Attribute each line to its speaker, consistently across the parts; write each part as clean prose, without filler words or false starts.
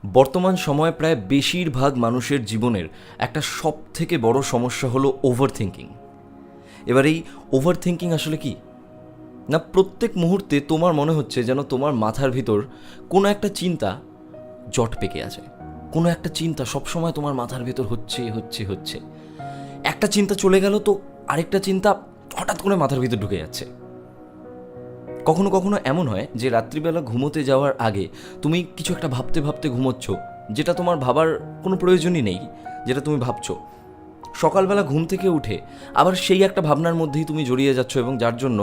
Speaker 1: বর্তমান সময়ে প্রায় বেশিরভাগ মানুষের জীবনের একটা সবথেকে বড় সমস্যা হলো ওভার থিঙ্কিং। এবার এই ওভার থিঙ্কিং আসলে কি না, প্রত্যেক মুহূর্তে তোমার মনে হচ্ছে যেন তোমার মাথার ভিতর কোনো একটা চিন্তা জট পেকে আছে। কোনো একটা চিন্তা সবসময় তোমার মাথার ভিতর হচ্ছে হচ্ছে হচ্ছে একটা চিন্তা চলে গেল তো আরেকটা চিন্তা হঠাৎ করে মাথার ভিতর ঢুকে যাচ্ছে। কখনো কখনো এমন হয় যে রাত্রিবেলা ঘুমোতে যাওয়ার আগে তুমি কিছু একটা ভাবতে ভাবতে ঘুমোচ্ছ, যেটা তোমার ভাবার কোনো প্রয়োজনই নেই, যেটা তুমি ভাবছো। সকালবেলা ঘুম থেকে উঠে আবার সেই একটা ভাবনার মধ্যেই তুমি জড়িয়ে যাচ্ছ, এবং যার জন্য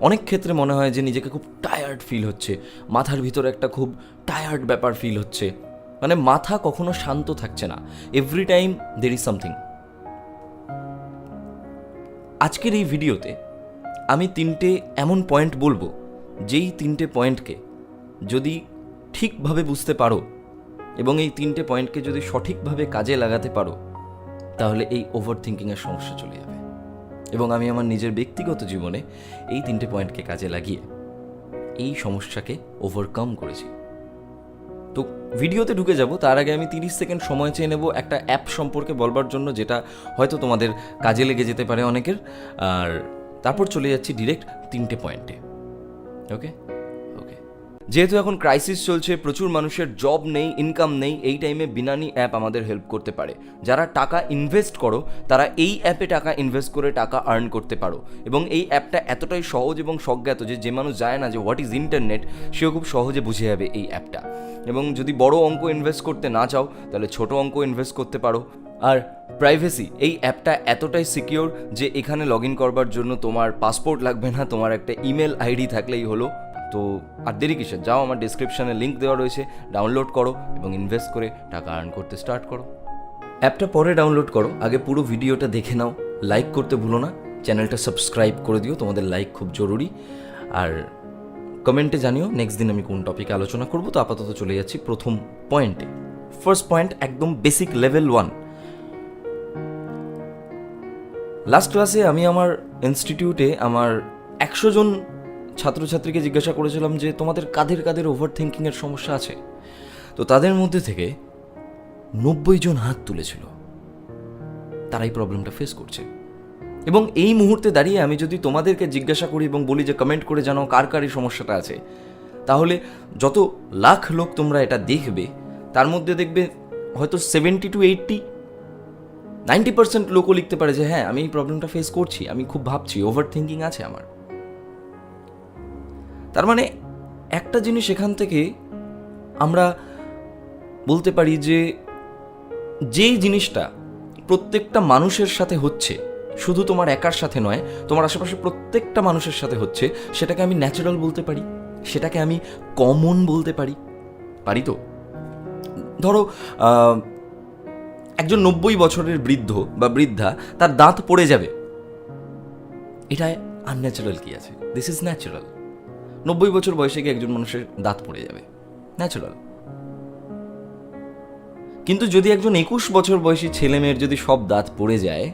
Speaker 1: অনেক ক্ষেত্রে মনে হয় যে নিজেকে খুব টায়ার্ড ফিল হচ্ছে, মাথার ভিতরে একটা খুব টায়ার্ড ব্যাপার ফিল হচ্ছে। মানে মাথা কখনো শান্ত থাকছে না, every time there is something. আজকের এই ভিডিওতে আমি 3টে এমন পয়েন্ট বলবো, যেই 3টে পয়েন্টকে যদি ঠিকভাবে বুঝতে পারো এবং এই 3টে পয়েন্টকে যদি সঠিকভাবে কাজে লাগাতে পারো, তাহলে এই ওভার থিঙ্কিংয়ের সমস্যা চলে যাবে। এবং আমি আমার নিজের ব্যক্তিগত জীবনে এই 3টে পয়েন্টকে কাজে লাগিয়ে এই সমস্যাকে ওভারকাম করেছি। তো ভিডিওতে ঢুকে যাব তার আগে আমি 30 সেকেন্ড সময় চেয়ে নেব একটা অ্যাপ সম্পর্কে বলবার জন্য, যেটা হয়তো তোমাদের কাজে লেগে যেতে পারে অনেকের। আর তারপর চলে যাচ্ছি ডিরেক্ট 3টে পয়েন্টে। ওকে ওকে যেহেতু এখন ক্রাইসিস চলছে, প্রচুর মানুষের জব নেই, ইনকাম নেই, এই টাইমে বিনানি অ্যাপ আমাদের হেল্প করতে পারে। যারা টাকা ইনভেস্ট করো তারা এই অ্যাপে টাকা ইনভেস্ট করে টাকা আর্ন করতে পারো। এবং এই অ্যাপটা এতটাই সহজ এবং স্বজ্ঞাত যে মানুষ যায় না যে হোয়াট ইজ ইন্টারনেট, সেও খুব সহজে বুঝে যাবে এই অ্যাপটা। এবং যদি বড় অঙ্ক ইনভেস্ট করতে না চাও তাহলে ছোট অঙ্ক ইনভেস্ট করতে পারো। আর প্রাইভেসি, এই অ্যাপটা এতটাই সিকিওর যে এখানে লগ ইন করবার জন্য তোমার পাসপোর্ট লাগবে না, তোমার একটা ইমেল আইডি থাকলেই হলো। তো আর দেরি কিসের, যাও, আমার ডিসক্রিপশানে লিঙ্ক দেওয়া রয়েছে, ডাউনলোড করো এবং ইনভেস্ট করে টাকা আর্ন করতে স্টার্ট করো। অ্যাপটা পরে ডাউনলোড করো, আগে পুরো ভিডিওটা দেখে নাও, লাইক করতে ভুলো না, চ্যানেলটা সাবস্ক্রাইব করে দিও, তোমাদের লাইক খুব জরুরি। আর কমেন্টে জানিও নেক্সট দিন আমি কোন টপিকে আলোচনা করবো। তো আপাতত চলে যাচ্ছি প্রথম পয়েন্টে। ফার্স্ট পয়েন্ট, একদম বেসিক লেভেল 1। লাস্ট ক্লাসে আমি আমার ইনস্টিটিউটে আমার 100 জন ছাত্রছাত্রীকে জিজ্ঞাসা করেছিলাম যে তোমাদের কাদের কাদের ওভার থিঙ্কিংয়ের সমস্যা আছে। তো তাদের মধ্যে থেকে 90 জন হাত তুলেছিল, তারা এই প্রবলেমটা ফেস করছে। এবং এই মুহূর্তে দাঁড়িয়ে আমি যদি তোমাদেরকে জিজ্ঞাসা করি এবং বলি যে কমেন্ট করে জানাও কার কার এই সমস্যাটা আছে, তাহলে যত লাখ লোক তোমরা এটা দেখবে তার মধ্যে দেখবে হয়তো 70 to 90% লোকও লিখতে পারে যে হ্যাঁ, আমি এই প্রবলেমটা ফেস করছি, আমি খুব ভাবছি, ওভার থিঙ্কিং আছে আমার। তার মানে একটা জিনিস এখান থেকে আমরা বলতে পারি যে যেই জিনিসটা প্রত্যেকটা মানুষের সাথে হচ্ছে, শুধু তোমার একার সাথে নয়, তোমার আশেপাশে প্রত্যেকটা মানুষের সাথে হচ্ছে, সেটাকে আমি ন্যাচারাল বলতে পারি, সেটাকে আমি কমন বলতে পারি। পারি তো? ধরো একজন 90 বছরের বৃদ্ধ বা বৃদ্ধা, তার দাঁত পড়ে যাবে, এটায় আনন্যাচারাল কি আছে? This is natural. 90 বছর বয়সে গিয়ে একজন মানুষের দাঁত পড়ে যাবে, ন্যাচারাল। কিন্তু যদি একজন 21 বছর বয়সী ছেলে মেয়ের যদি সব দাঁত পড়ে যায়,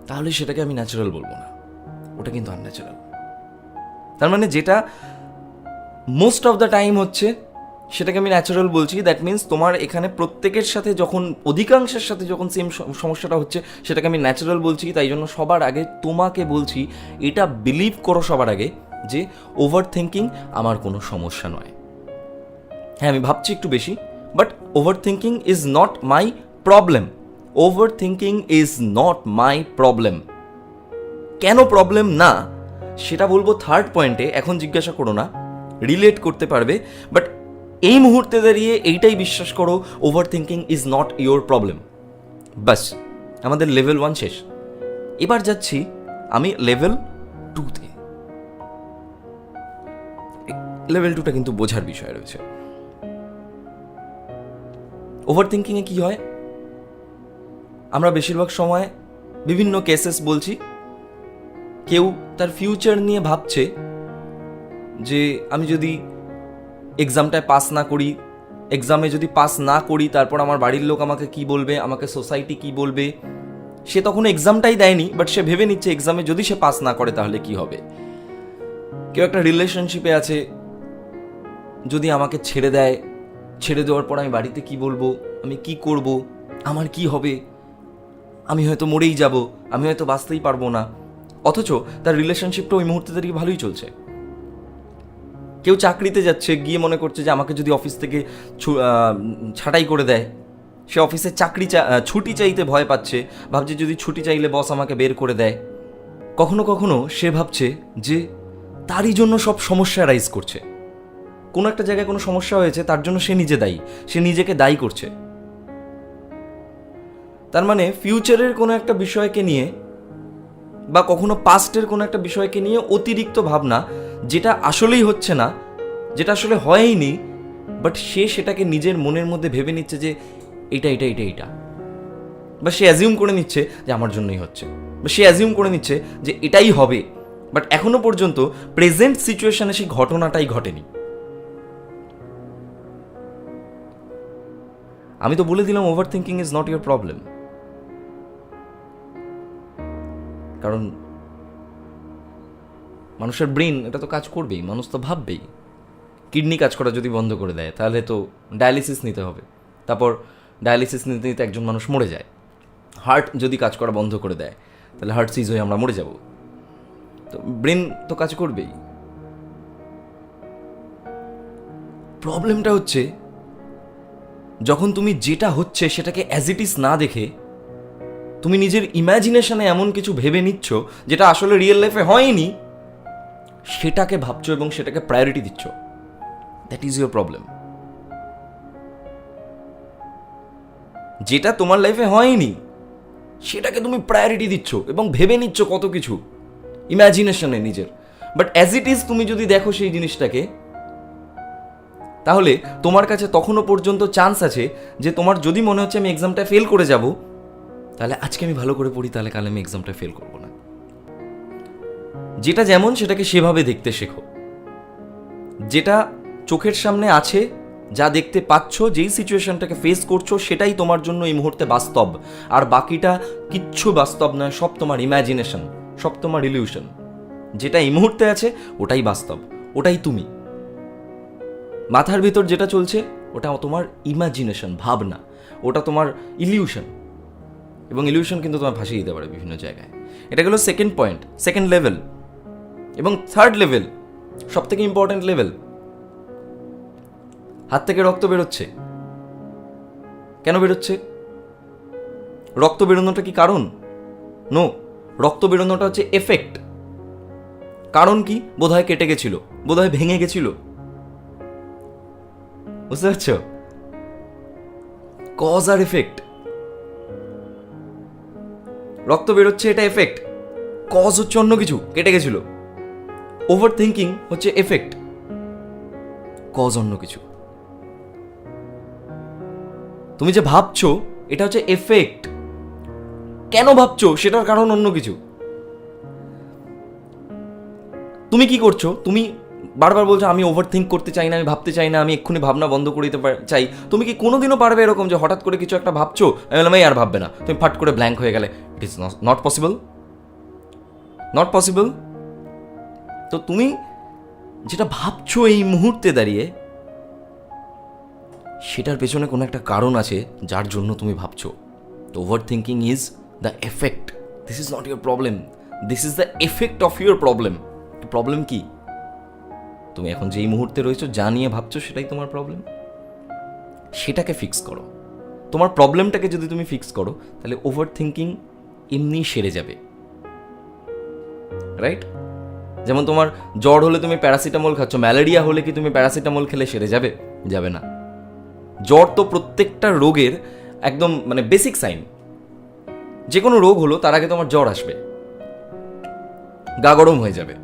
Speaker 1: তাহলে সেটাকে আমি ন্যাচারাল বলবো না, ওটা কিন্তু আনন্যাচারাল। তার মানে যেটা মোস্ট অফ দ্য টাইম হচ্ছে সেটাকে আমি ন্যাচারাল বলছি। দ্যাট মিনস তোমার এখানে প্রত্যেকের সাথে যখন, অধিকাংশের সাথে যখন সেম সমস্যাটা হচ্ছে, সেটাকে আমি ন্যাচারাল বলছি। তাই জন্য সবার আগে তোমাকে বলছি, এটা বিলিভ করো সবার আগে যে ওভার থিঙ্কিং আমার কোনো সমস্যা নয়। হ্যাঁ, আমি ভাবছি একটু বেশি, but over thinking is not my problem. Over thinking is not my problem. কেন প্রবলেম না সেটা বলবো থার্ড পয়েন্টে। এখন জিজ্ঞাসা করো না, রিলেট করতে পারবে, বাট এই মুহূর্তে দাঁড়িয়ে এইটাই বিশ্বাস করো, overthinking is not your problem. বাস, আমাদের লেভেল 1 শেষ। এবার যাচ্ছি আমি লেভেল 2তে। লেভেল 2টা কিন্তু বোঝার বিষয় রয়েছে। ওভার থিঙ্কিংয়ে কী হয়, আমরা বেশিরভাগ সময় বিভিন্ন কেসেস বলছি, কেউ তার ফিউচার নিয়ে ভাবছে যে আমি যদি এক্সামটায় পাস না করি, এক্সামে যদি পাস না করি, তারপর আমার বাড়ির লোক আমাকে কি বলবে, আমাকে সোসাইটি কি বলবে। সে তখন এক্সামটাই দেয়নি, বাট সে ভেবে নিচ্ছে এক্সামে যদি সে পাস না করে তাহলে কি হবে। কেউ একটা রিলেশনশিপে আছে, যদি আমাকে ছেড়ে দেয় ছেড়ে দেওয়ার পর আমি বাড়িতে কি বলবো, আমি কি করব, আমার কি হবে, আমি হয়তো মরেই যাব, আমি হয়তো বাঁচতেই পারবো না। অথচ তার রিলেশনশিপটা ওই মুহূর্তে দাঁড়িয়ে ভালোই চলছে। কেউ চাকরিতে যাচ্ছে, গিয়ে মনে করছে যে আমাকে যদি অফিস থেকে ছাঁটাই করে দেয়, সে অফিসে ছুটি চাইতে ভয় পাচ্ছে, ভাবছে যদি ছুটি চাইলে বস আমাকে বের করে দেয়। কখনো কখনো সে ভাবছে যে তারই জন্য সব সমস্যা রাইজ করছে, কোনো একটা জায়গায় কোনো সমস্যা হয়েছে, তার জন্য সে নিজে দায়ী, সে নিজেকে দায়ী করছে। তার মানে ফিউচারের কোনো একটা বিষয়কে নিয়ে বা কখনো পাস্টের কোনো একটা বিষয়কে নিয়ে অতিরিক্ত ভাবনা, যেটা আসলেই হচ্ছে না, যেটা আসলে হয়ইনি, বাট সে সেটাকে নিজের মনের মধ্যে ভেবে নিচ্ছে যে এটা এটা এটা এটা, বা সে অ্যাজিউম করে নিচ্ছে যে আমার জন্যই হচ্ছে, বা সে অ্যাজিউম করে নিচ্ছে যে এটাই হবে, বাট এখনো পর্যন্ত প্রেজেন্ট সিচুয়েশনে সেই ঘটনাটাই ঘটেনি। আমি তো বলে দিলাম over thinking is not your problem. কারণ মানুষের ব্রেন এটা তো কাজ করবেই, মানুষ তো ভাববেই। কিডনি কাজ করা যদি বন্ধ করে দেয় তাহলে তো ডায়ালিসিস নিতে হবে, তারপর ডায়ালিসিস নিতে নিতে একজন মানুষ মরে যায়। হার্ট যদি কাজ করা বন্ধ করে দেয় তাহলে হার্ট সিজ হয়ে আমরা মরে যাব। তো ব্রেন তো কাজ করবেই। প্রবলেমটা হচ্ছে যখন তুমি যেটা হচ্ছে সেটাকে অ্যাজ ইট ইজ না দেখে তুমি নিজের ইম্যাজিনেশনে এমন কিছু ভেবে নিচ্ছ যেটা আসলে রিয়েল লাইফে হয়নি, সেটাকে ভাবছো এবং সেটাকে প্রায়োরিটি দিচ্ছ। That is your problem. যেটা তোমার লাইফে হয়নি সেটাকে তুমি প্রায়োরিটি দিচ্ছ এবং ভেবে নিচ্ছ কত কিছু ইম্যাজিনেশনে নিজের। বাট অ্যাজ ইট ইজ তুমি যদি দেখো সেই জিনিসটাকে, তাহলে তোমার কাছে তখনও পর্যন্ত চান্স আছে যে তোমার যদি মনে হচ্ছে আমি এক্সামটা ফেল করে যাব, তাহলে আজকে আমি ভালো করে পড়ি, তাহলে কাল আমি এক্সামটা ফেল করব না। যেটা যেমন সেটাকে সেভাবে দেখতে শেখো। যেটা চোখের সামনে আছে, যা দেখতে পাচ্ছ, যেই সিচুয়েশনটাকে ফেস করছো, সেটাই তোমার জন্য এই মুহূর্তে বাস্তব। আর বাকিটা কিচ্ছু বাস্তব নয়, সব তোমার ইম্যাজিনেশন, সব তোমার ইলিউশন। যেটা এই মুহূর্তে আছে ওটাই বাস্তব, ওটাই তুমি। মাথার ভিতর যেটা চলছে ওটা তোমার ইমাজিনেশন, ভাবনা, ওটা তোমার ইলিউশন। এবং ইলিউশন কিন্তু তোমার ভাসিয়ে দিতে পারে বিভিন্ন জায়গায়। এটা গেল সেকেন্ড পয়েন্ট, সেকেন্ড লেভেল। এবং থার্ড লেভেল, সব থেকে ইম্পর্টেন্ট লেভেল, হাত থেকে রক্ত বেরোচ্ছে। কেন বেরোচ্ছে? রক্ত বেরোনোটা কি কারণ? নো, রক্ত বেরোনোটা হচ্ছে এফেক্ট। কারণ কি? বোধহয় কেটে গেছিল, বোধহয় ভেঙে গেছিল। বুঝতে পারছ? কজ আর এফেক্ট। রক্ত বেরোচ্ছে এটা এফেক্ট, কজ হচ্ছে অন্য কিছু, কেটে গেছিল। ওভার থিঙ্কিং হচ্ছে এফেক্ট, কজ অন্য কিছু। তুমি যে ভাবছো এটা হচ্ছে এফেক্ট, কেন ভাবছো সেটার কারণ অন্য কিছু। তুমি কি করছো? তুমি বারবার বলছো আমি ওভার থিঙ্ক করতে চাই না, আমি ভাবতে চাই না, আমি এক্ষুনি ভাবনা বন্ধ করে দিতে চাই। তুমি কি কোনোদিনও পারবে এরকম যে হঠাৎ করে কিছু একটা ভাবছো, আমি বললাম এই আর ভাববে না, তুমি ফাট করে ব্ল্যাঙ্ক হয়ে গেলে? It is not possible, not possible. তো তুমি যেটা ভাবছো এই মুহূর্তে দাঁড়িয়ে, সেটার পেছনে কোনো একটা কারণ আছে যার জন্য তুমি ভাবছো। তো over thinking is the effect, this is not your problem, this is the effect of your problem. Problem কি? তুমি এখন যেই মুহূর্তে রয়েছো, যা নিয়ে ভাবছো, সেটাই তোমার প্রবলেম। সেটাকে ফিক্স করো। তোমার প্রবলেমটাকে যদি তুমি ফিক্স করো, তাহলে ওভার থিঙ্কিং এমনি সেরে যাবে। রাইট? যেমন তোমার জ্বর হলে তুমি প্যারাসিটামল খাচ্ছ, ম্যালেরিয়া হলে কি তুমি প্যারাসিটামল খেলে সেরে যাবে? যাবে না। জ্বর তো প্রত্যেকটা রোগের একদম মানে বেসিক সাইন। যে কোনো রোগ হলো তার আগে তোমার জ্বর আসবে, গা গরম হয়ে যাবে।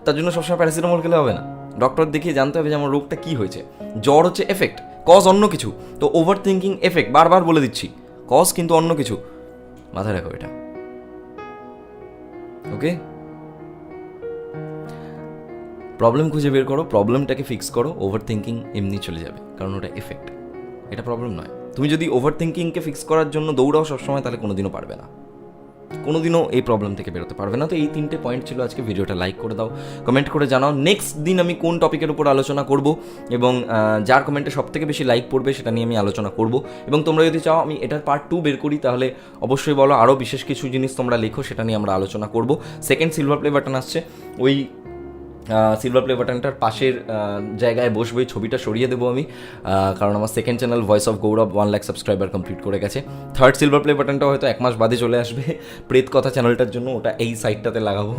Speaker 1: তার জন্য সবসময় প্যারাসিটামল খেলে হবে না, ডক্টর দেখিয়ে জানতে হবে যে আমার রোগটা কি হয়েছে। জ্বর হচ্ছে এফেক্ট, কজ অন্য কিছু। তো ওভার থিঙ্কিং এফেক্ট, বারবার বলে দিচ্ছি, কজ কিন্তু অন্য কিছু। মাথায় রাখো এটা, ওকে? প্রবলেম খুঁজে বের করো, প্রবলেমটাকে ফিক্স করো, ওভার থিঙ্কিং এমনি চলে যাবে, কারণ ওটা এফেক্ট, এটা প্রবলেম নয়। তুমি যদি ওভার থিঙ্কিংকে ফিক্স করার জন্য দৌড়াও সবসময়, তাহলে কোনোদিনও পারবে না। কোনোদিনও এই প্রবলেম থেকে বেরোতে পারবে না। তো এই 3টে পয়েন্ট ছিল আজকে। ভিডিওটা লাইক করে দাও, কমেন্ট করে জানাও নেক্সট দিন আমি কোন টপিকের উপর আলোচনা করব, এবং যার কমেন্টে সবথেকে বেশি লাইক পড়বে সেটা নিয়ে আমি আলোচনা করব। এবং তোমরা যদি চাও আমি এটার পার্ট 2 বের করি, তাহলে অবশ্যই বলো, আরও বিশেষ কিছু জিনিস তোমরা লেখো, সেটা নিয়ে আমরা আলোচনা করব। সেকেন্ড সিলভার প্লে বাটন আসছে, ওই সিলভার প্লে বাটনটার পাশের জায়গায় বসবে, ছবিটা সরিয়ে দেবো আমি, কারণ আমার second channel voice of Gaurav 1 lakh subscriber complete করে গেছে। থার্ড সিলভার প্লে বাটনটা হয়তো 1 মাস বাদে চলে আসবে প্রেত কথা চ্যানেলটার জন্য, ওটা এই সাইডটাতে লাগাবো।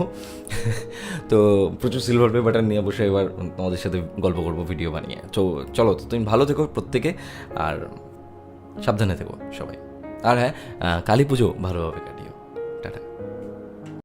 Speaker 1: তো প্রচুর সিলভার প্লে বাটন নিয়ে বসে এবার তোমাদের সাথে গল্প করবো ভিডিও বানিয়ে। তো চলো, তো তুমি ভালো থেকো প্রত্যেকে, আর সাবধানে থেকো সবাই। আর হ্যাঁ, কালী পুজো ভালোভাবে কাটিও।